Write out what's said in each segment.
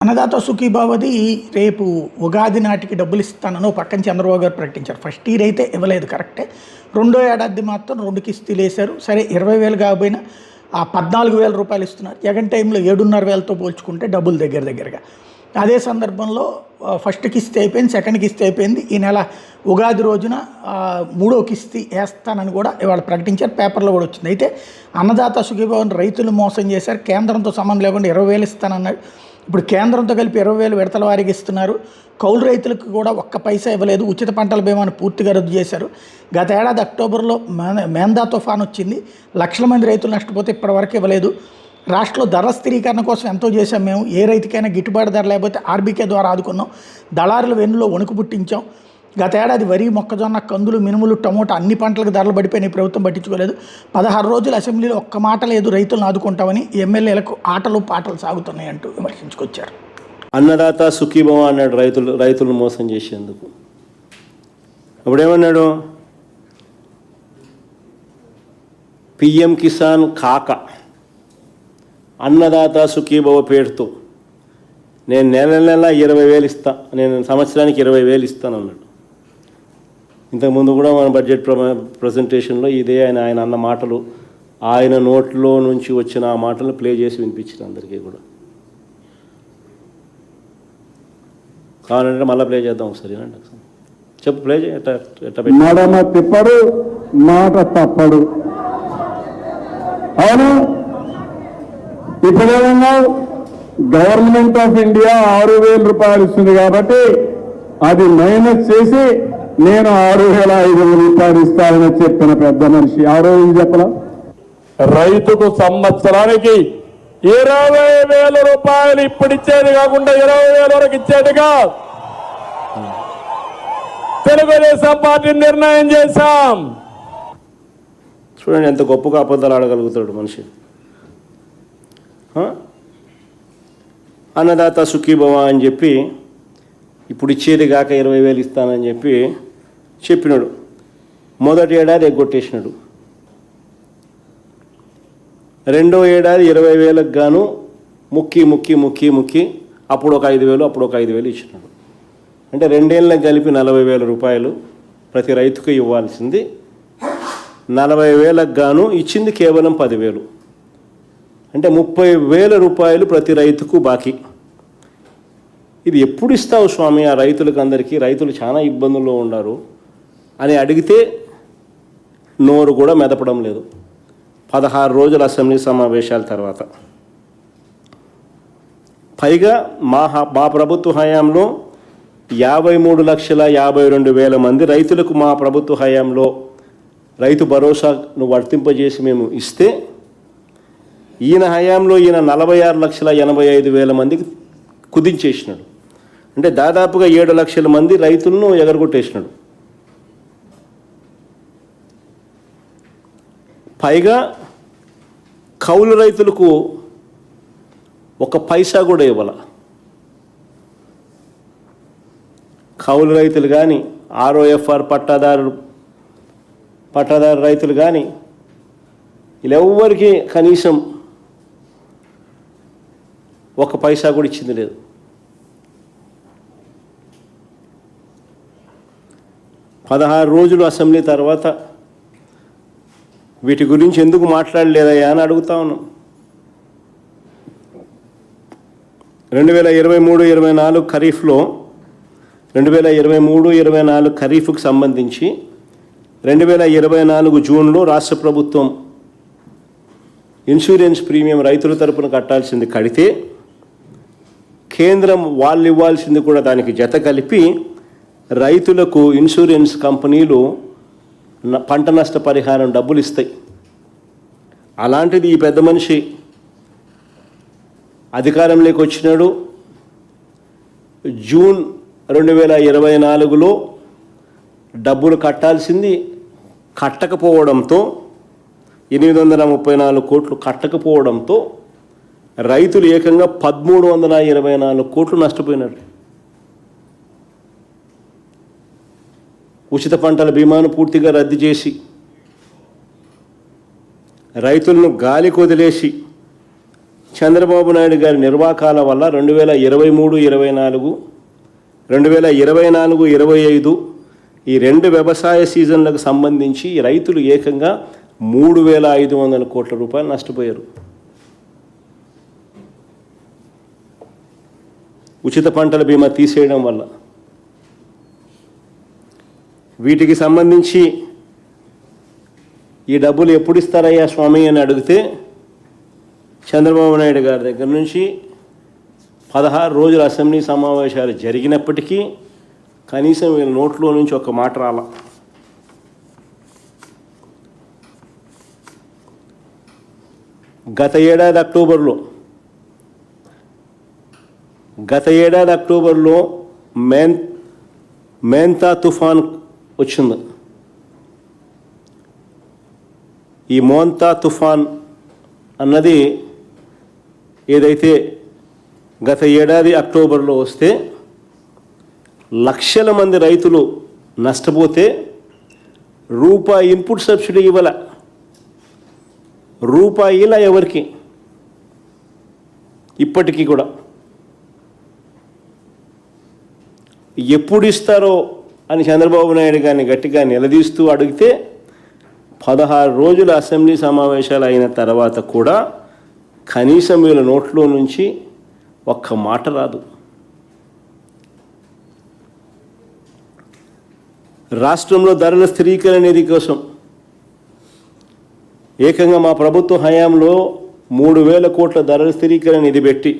అన్నదాత సుఖీభావది రేపు ఉగాది నాటికి డబ్బులు ఇస్తానని ఓ పక్కన చంద్రబాబు గారు ప్రకటించారు. ఫస్ట్ ఇయర్ అయితే ఇవ్వలేదు కరెక్టే. రెండో ఏడాది మాత్రం 2 కిస్తీలు వేశారు. సరే 20,000 కాకపోయినా ఆ 14,000 రూపాయలు ఇస్తున్నారు. జగన్ టైంలో 7,500తో పోల్చుకుంటే డబ్బులు దగ్గరగా. అదే సందర్భంలో ఫస్ట్ కిస్తీ అయిపోయింది, సెకండ్ కిస్తీ అయిపోయింది. ఈ నెల ఉగాది రోజున మూడో కిస్తీ వేస్తానని కూడా ఇవాళ ప్రకటించారు. పేపర్లో కూడా వచ్చింది. అయితే అన్నదాత సుఖీభావని రైతులు మోసం చేశారు. కేంద్రంతో సంబంధం లేకుండా 20,000 ఇస్తానన్నాడు. ఇప్పుడు కేంద్రంతో కలిపి 20,000 విడతల వారికి ఇస్తున్నారు. కౌలు రైతులకు కూడా ఒక్క పైసా ఇవ్వలేదు. ఉచిత పంటల బీమాను పూర్తిగా రద్దు చేశారు. గత ఏడాది అక్టోబర్లో మేందా తుఫాన్ వచ్చింది. లక్షల మంది రైతులు నష్టపోతే ఇప్పటివరకు ఇవ్వలేదు. రాష్ట్రంలో ధరల స్థిరీకరణ కోసం ఎంతో చేశాం మేము. ఏ రైతుకైనా గిట్టుబాటు ధర లేకపోతే ఆర్బీకే ద్వారా ఆదుకున్నాం. దళారుల వెన్నులో వణుకు పుట్టించాం. గత ఏడాది వరి, మొక్కజొన్న, కందులు, మినుములు, టమోటా అన్ని పంటలకు ధరలు పడిపోయినాయి. ప్రభుత్వం పట్టించుకోలేదు. 16 రోజులు అసెంబ్లీలో ఒక్క మాట లేదు రైతులను ఆదుకుంటామని. ఎమ్మెల్యేలకు ఆటలు పాటలు సాగుతున్నాయి అంటూ విమర్శించుకొచ్చారు. అన్నదాత సుఖీభవ అన్నాడు రైతులను మోసం చేసేందుకు. అప్పుడేమన్నాడు? పిఎం కిసాన్ కాక అన్నదాత సుఖీభవ పేరుతో నేను నెల 20,000 ఇస్తా, నేను సంవత్సరానికి 20,000 ఇస్తానన్నాడు. ఇంతకుముందు కూడా మన బడ్జెట్ ప్రజెంటేషన్లో ఇదే ఆయన అన్న మాటలు, ఆయన నోట్లో నుంచి వచ్చిన ఆ మాటలు ప్లే చేసి వినిపించిన అందరికీ కూడా. కావాలంటే మళ్ళీ ప్లే చేద్దాం ఒకసారి. చెప్పు, ప్లే చేయ. మడమ తిప్పడు, మాట తప్పడు. అవును, ఇప్పుడు గవర్నమెంట్ ఆఫ్ ఇండియా 6,000 రూపాయలు ఇస్తుంది కాబట్టి అది మైనస్ చేసి నేను 6,500 రూపాయలు ఇస్తానని చెప్పిన పెద్ద మనిషి. ఆ రోజు చెప్పలా? రైతుకు సంవత్సరానికి 20,000 రూపాయలు ఇప్పుడు ఇచ్చేది కాకుండా 20,000 వరకు ఇచ్చేట్టుగా తెలుగుదేశం పార్టీ నిర్ణయం చేశాం. చూడండి ఎంత గొప్పగా అబద్ధాలు ఆడగలుగుతాడు మనిషి. అన్నదాత సుఖీభవ అని చెప్పి ఇప్పుడు ఇచ్చేది కాక 20,000 ఇస్తానని చెప్పినాడు. మొదటి ఏడాది ఎగ్గొట్టేసినాడు. రెండో ఏడాది 20,000కు గాను ముక్కి అప్పుడు ఒక 5,000 అప్పుడు ఒక 5,000 ఇచ్చినాడు. అంటే 2 ఏళ్ళకి కలిపి 40,000 రూపాయలు ప్రతి రైతుకు ఇవ్వాల్సింది 40,000కు గాను ఇచ్చింది కేవలం 10,000. అంటే 30,000 రూపాయలు ప్రతి రైతుకు బాకీ. ఇది ఎప్పుడు ఇస్తావు స్వామి ఆ రైతులకు అందరికీ? రైతులు చాలా ఇబ్బందుల్లో ఉన్నారు అని అడిగితే నోరు కూడా మెదపడం లేదు. 16 రోజుల అసెంబ్లీ సమావేశాల తర్వాత. పైగా మా ప్రభుత్వ హయాంలో 53,52,000 మంది రైతులకు మా ప్రభుత్వ హయాంలో రైతు భరోసాను వర్తింపజేసి మేము ఇస్తే, ఈయన హయాంలో ఈయన 46,85,000 మందికి కుదించేసినాడు. అంటే దాదాపుగా 7 లక్షల మంది రైతులను ఎగరగొట్టేసినాడు. పైగా కౌలు రైతులకు ఒక పైసా కూడా ఇవ్వాల. కౌలు రైతులు కానీ, ఆర్ఓఎఫ్ఆర్ పట్టాదారు రైతులు కానీ వీళ్ళెవ్వరికి కనీసం ఒక పైసా కూడా ఇచ్చింది లేదు. పదహారు రోజులు అసెంబ్లీ తర్వాత వీటి గురించి ఎందుకు మాట్లాడలేదయ్యా అని అడుగుతా ఉన్నాం. 2023-24 ఖరీఫ్లో 2023-24 ఖరీఫ్కు సంబంధించి 2024 జూన్లో రాష్ట్ర ప్రభుత్వం ఇన్సూరెన్స్ ప్రీమియం రైతుల తరపున కట్టాల్సింది కడితే, కేంద్రం వాళ్ళు ఇవ్వాల్సింది కూడా దానికి జత కలిపి రైతులకు ఇన్సూరెన్స్ కంపెనీలు పంట నష్ట పరిహారం డబ్బులు ఇస్తాయి. అలాంటిది ఈ పెద్ద మనిషి అధికారంలోకి వచ్చినాడు. జూన్ 2024లో డబ్బులు కట్టాల్సింది కట్టకపోవడంతో 834 కోట్లు కట్టకపోవడంతో రైతులు ఏకంగా 1,324 కోట్లు నష్టపోయినారు. ఉచిత పంటల బీమాను పూర్తిగా రద్దు చేసి రైతులను గాలికి వదిలేసి చంద్రబాబు నాయుడు గారి నిర్వాకాల వల్ల 2023-24, 2024-25 ఈ 2 వ్యవసాయ సీజన్లకు సంబంధించి రైతులు ఏకంగా 3,500 కోట్ల రూపాయలు నష్టపోయారు. ఉచిత పంటల బీమా తీసేయడం వల్ల. వీటికి సంబంధించి ఈ డబ్బులు ఎప్పుడు ఇస్తారయ్యా స్వామి అని అడిగితే చంద్రబాబు నాయుడు గారి దగ్గర నుంచి 16 రోజుల అసెంబ్లీ సమావేశాలు జరిగినప్పటికీ కనీసం వీళ్ళ నోట్లో నుంచి ఒక మాట రాల. గత ఏడాది అక్టోబర్లో మేంతా తుఫాన్ వచ్చింది. ఈ మోంతా తుఫాన్ అన్నది ఏదైతే గత ఏడాది అక్టోబర్లో వస్తే లక్షల మంది రైతులు నష్టపోతే రూపాయి ఇన్పుట్ సబ్సిడీ ఇవ్వాల. రూపాయిలా ఎవరికి ఇప్పటికీ కూడా. ఎప్పుడు ఇస్తారో అని చంద్రబాబు నాయుడు గారిని గట్టిగా నిలదీస్తూ అడిగితే 16 రోజుల అసెంబ్లీ సమావేశాలు అయిన తర్వాత కూడా కనీసం వీళ్ళ నోట్లో నుంచి ఒక్క మాట రాదు. రాష్ట్రంలో ధరల స్థిరీకరణ నిధి కోసం ఏకంగా మా ప్రభుత్వ హయాంలో 3,000 కోట్ల ధరల స్థిరీకరణ నిధి పెట్టి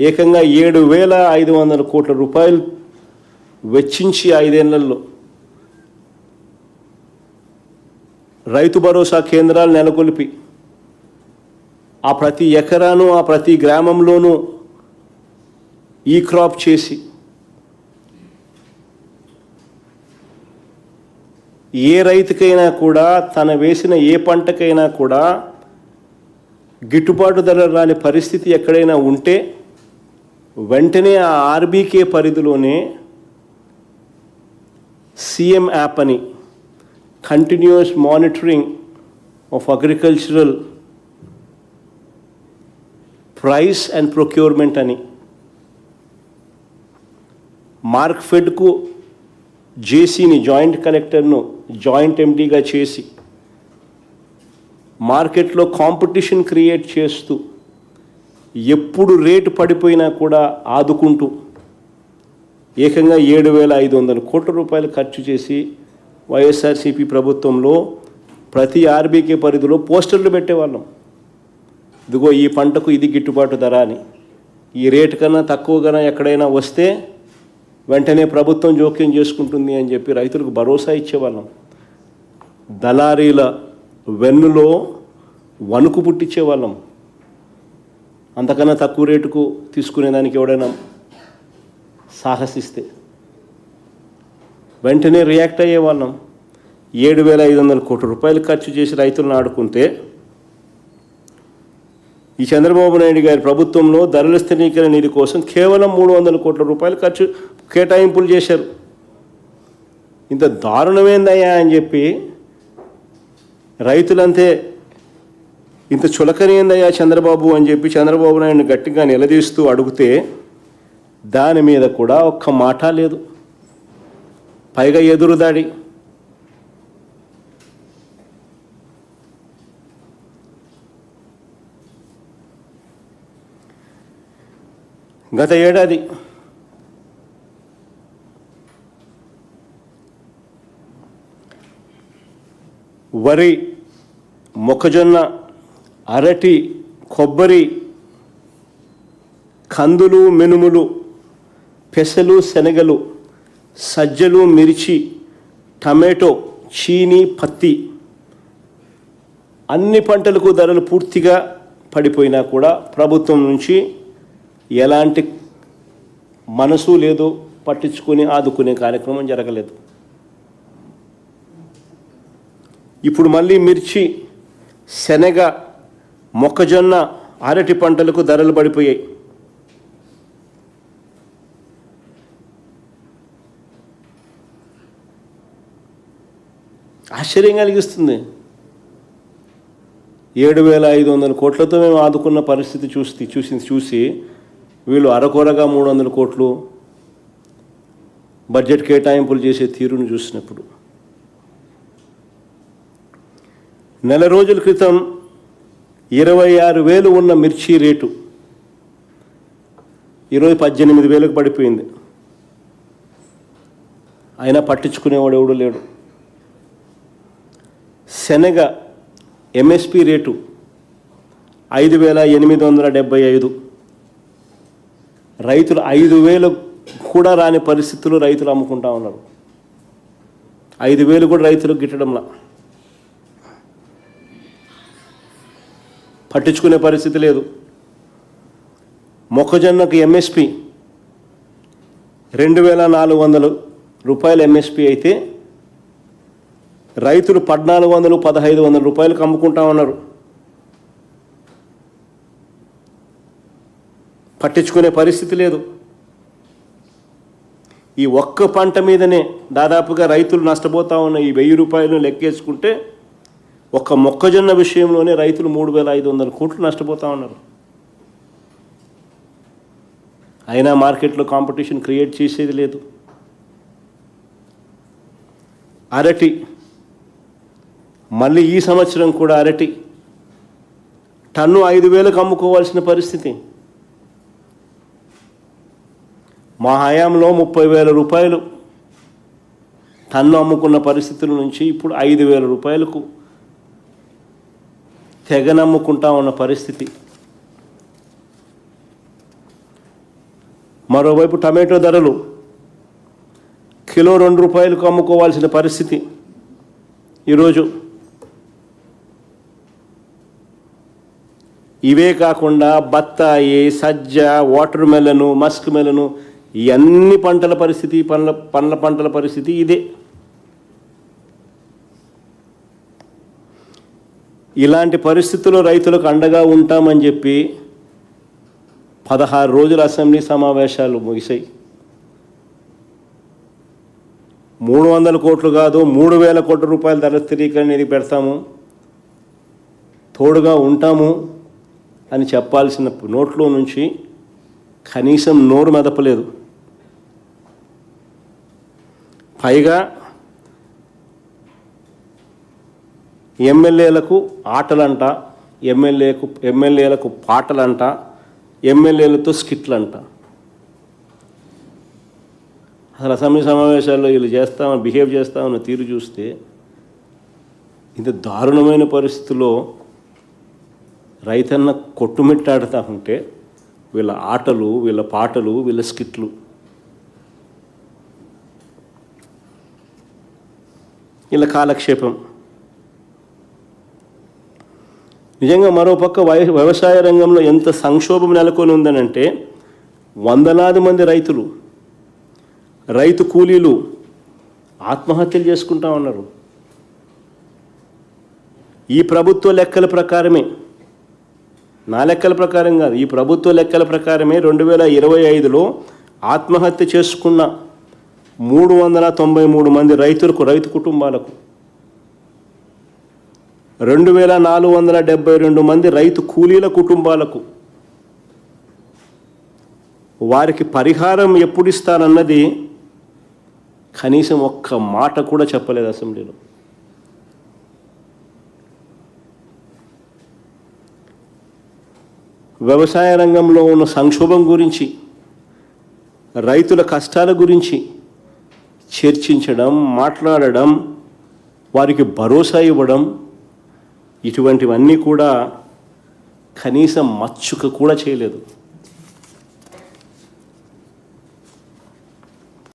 ఏకంగా 7,500 కోట్ల రూపాయలు వెచ్చించి 5 ఏళ్లలో రైతు భరోసా కేంద్రాలు నెలకొల్పి ఆ ప్రతి ఎకరాను ఆ ప్రతి గ్రామంలోనూ ఈ క్రాప్ చేసి ఏ రైతుకైనా కూడా తన వేసిన ఏ పంటకైనా కూడా గిట్టుబాటు ధర రాని పరిస్థితి ఎక్కడైనా ఉంటే వెంటనే ఆ ఆర్బీకే పరిధిలోనే సీఎం యాప్ అని continuous monitoring of agricultural price and procurement అని మార్క్ఫెడ్కు జేసీని జాయింట్ కలెక్టర్ను జాయింట్ ఎండీగా చేసి మార్కెట్లో కాంపిటీషన్ క్రియేట్ చేస్తూ ఎప్పుడు రేటు పడిపోయినా కూడా ఆదుకుంటూ ఏకంగా 7,500 కోట్ల రూపాయలు ఖర్చు చేసి వైఎస్ఆర్సీపీ ప్రభుత్వంలో ప్రతి ఆర్బీకే పరిధిలో పోస్టర్లు పెట్టేవాళ్ళం. ఇదిగో ఈ పంటకు ఇది గిట్టుబాటు ధర అని. ఈ రేటు కన్నా తక్కువగా ఎక్కడైనా వస్తే వెంటనే ప్రభుత్వం జోక్యం చేసుకుంటుంది అని చెప్పి రైతులకు భరోసా ఇచ్చేవాళ్ళం. దళారీల వెన్నులో వణుకు పుట్టించేవాళ్ళం. అంతకన్నా తక్కువ రేటుకు తీసుకునేదానికి ఎవడైనా సాహసిస్తే వెంటనే రియాక్ట్ అయ్యేవాళ్ళం. 7,500 కోట్ల రూపాయలు ఖర్చు చేసి రైతులను ఆడుకుంటే ఈ చంద్రబాబు నాయుడు గారి ప్రభుత్వంలో ధరల స్థిరీకరణ నిధి కోసం కేవలం 300 కోట్ల రూపాయలు కేటాయింపులు చేశారు. ఇంత దారుణమేందయ్యా అని చెప్పి రైతులంతే ఇంత చులకనేందయ్యా చంద్రబాబు అని చెప్పి చంద్రబాబు నాయుడిని గట్టిగా నిలదీస్తూ అడిగితే దాని మీద కూడా ఒక్క మాట లేదు. పైగా ఎదురుదాడి. గత ఏడాది వరి, మొక్కజొన్న, అరటి, కొబ్బరి, కందులు, మినుములు, పెసలు, శనగలు, సజ్జలు, మిర్చి, టమాటో, చీని, పత్తి అన్ని పంటలకు ధరలు పూర్తిగా పడిపోయినా కూడా ప్రభుత్వం నుంచి ఎలాంటి మనసు లేదు, పట్టించుకొని ఆదుకునే కార్యక్రమం జరగలేదు. ఇప్పుడు మళ్ళీ మిర్చి, శనగ, మొక్కజొన్న, అరటి పంటలకు ధరలు పడిపోయాయి. ఆశ్చర్యం కలిగిస్తుంది. 7,500 కోట్లతో మేము ఆదుకున్న పరిస్థితి చూసి వీళ్ళు అరకొరగా 300 కోట్లు బడ్జెట్ కేటాయింపులు చేసే తీరును చూసినప్పుడు, నెల రోజుల క్రితం 26,000 ఉన్న మిర్చి రేటు ఈరోజు 18,000కు పడిపోయింది. అయినా పట్టించుకునేవాడు ఎవడు లేడు. శనగ ఎంఎస్పి రేటు 5,875, రైతులు 5,000 కూడా రాని పరిస్థితుల్లో రైతులు అమ్ముకుంటా ఉన్నారు. 5,000 కూడా రైతులకు గిట్టడంలా, పట్టించుకునే పరిస్థితి లేదు. మొక్కజొన్నకు ఎంఎస్పి 2,400 రూపాయలు ఎంఎస్పి అయితే రైతులు 1,400, 1,500 రూపాయలకు అమ్ముకుంటా ఉన్నారు. పట్టించుకునే పరిస్థితి లేదు. ఈ ఒక్క పంట మీదనే దాదాపుగా రైతులు నష్టపోతా ఉన్న ఈ 1,000 రూపాయలను లెక్కేసుకుంటే ఒక్క మొక్కజొన్న విషయంలోనే రైతులు 3,500 కోట్లు నష్టపోతూ ఉన్నారు. అయినా మార్కెట్లో కాంపిటీషన్ క్రియేట్ చేసేది లేదు. అరటి, మళ్ళీ ఈ సంవత్సరం కూడా అరటి టన్ను 5,000కు అమ్ముకోవాల్సిన పరిస్థితి. మా హయాంలో 30,000 రూపాయలు టన్ను అమ్ముకున్న పరిస్థితుల నుంచి ఇప్పుడు 5,000 రూపాయలకు తెగనమ్ముకుంటా ఉన్న పరిస్థితి. మరోవైపు టమాటో ధరలు కిలో 2 రూపాయలకు అమ్ముకోవాల్సిన పరిస్థితి ఈరోజు. ఇవే కాకుండా బత్తాయి, సజ్జ, వాటర్ మెలను, మస్క్ మెలను, ఈ అన్ని పంటల పరిస్థితి, పండ్ల పంటల పరిస్థితి ఇదే. ఇలాంటి పరిస్థితుల్లో రైతులకు అండగా ఉంటామని చెప్పి 16 రోజుల అసెంబ్లీ సమావేశాలు ముగిశాయి. 300 కోట్లు కాదు 3,000 కోట్ల రూపాయల ధర స్థిరీకరణ నిధి పెడతాము, తోడుగా ఉంటాము అని చెప్పాల్సిన నోట్లో నుంచి కనీసం నోరు మెదపలేదు. పైగా ఎమ్మెల్యేలకు ఆటలంట, ఎమ్మెల్యేలకు పాటలంట, ఎమ్మెల్యేలతో స్కిట్లంట. అసలు అసెంబ్లీ సమావేశాల్లో వీళ్ళు బిహేవ్ చేస్తామన్న తీరు చూస్తే ఇంత దారుణమైన పరిస్థితుల్లో రైతన్న కొట్టుమిట్టాడుతూ ఉంటే వీళ్ళ ఆటలు, వీళ్ళ పాటలు, వీళ్ళ స్కిట్లు. వీళ్ళ కాలక్షేపం. నిజంగా మరోపక్క వ్యవసాయ రంగంలో ఎంత సంక్షోభం నెలకొని ఉందనంటే వందలాది మంది రైతు కూలీలు ఆత్మహత్యలు చేసుకుంటా ఉన్నారు. ఈ ప్రభుత్వ లెక్కల ప్రకారమే, నా లెక్కల ప్రకారం కాదు, ఈ ప్రభుత్వ లెక్కల ప్రకారమే 2025లో ఆత్మహత్య చేసుకున్న 393 మంది రైతు కుటుంబాలకు 2,472 మంది రైతు కూలీల కుటుంబాలకు వారికి పరిహారం ఎప్పుడు ఇస్తారన్నది కనీసం ఒక్క మాట కూడా చెప్పలేదు అసెంబ్లీలో. వ్యవసాయ రంగంలో ఉన్న సంక్షోభం గురించి, రైతుల కష్టాల గురించి చర్చించడం, మాట్లాడడం, వారికి భరోసా ఇవ్వడం, ఇటువంటివన్నీ కూడా కనీసం మచ్చుక కూడా చేయలేదు.